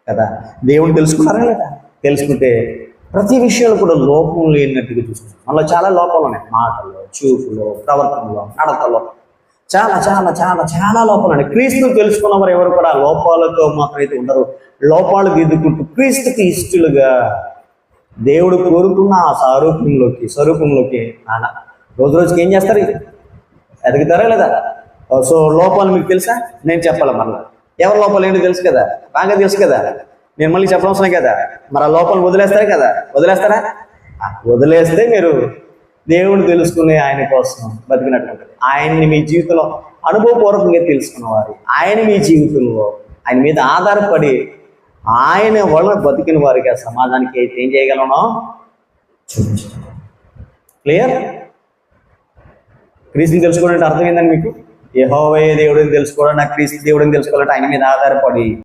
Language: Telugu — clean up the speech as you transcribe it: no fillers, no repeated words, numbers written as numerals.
కదా. దేవుడు తెలుసుకున్నారా లేదా? తెలుసుకుంటే ప్రతి విషయంలో కూడా లోపం లేనట్టుగా చూసుకుంటాం. మనలో చాలా లోపాలు ఉన్నాయి, మాటల్లో, చూపులో, ప్రవర్తనలో, నడతలో చాలా చాలా చాలా చాలా లోపాలు ఉన్నాయి. క్రీస్తుని తెలుసుకున్న వారు ఎవరు కూడా లోపాలతో మాత్రమైతే ఉండరు. లోపాలు దిద్దుకుంటూ క్రీస్తుకి ఇష్టలుగా దేవుడు కోరుకున్న ఆ స్వరూపంలోకి ఆయన రోజు రోజుకి ఏం చేస్తారు? ఎదుగుతారా లేదా? సో లోపాలు మీకు తెలుసా? నేను చెప్పాలి మళ్ళీ. ఎవరి లోపాలు ఏంటో తెలుసు కదా, బాగా తెలుసు కదా, నేను మళ్ళీ చెప్పడం కదా. మరి ఆ లోపాలు వదిలేస్తారా కదా? వదిలేస్తారా? వదిలేస్తే మీరు దేవుడు తెలుసుకునే ఆయన కోసం బతికినట్టు ఉంటుంది. ఆయన్ని మీ జీవితంలో అనుభవపూర్వకంగా తెలుసుకున్నవారు, ఆయన మీ జీవితంలో ఆయన మీద ఆధారపడి ఆయన వల్ల బతికిన వారికి ఆ సమాజానికి అయితే ఏం చేయగలనో చూపించడం. క్లియర్? క్రీస్తుని తెలుసుకోవాలంటే అర్థం ఏంటండి మీకు? యెహోవా దేవుడిని తెలుసుకోవడం, నాకు క్రీస్తు దేవుడిని తెలుసుకోవాలంటే ఆయన మీద ఆధారపడి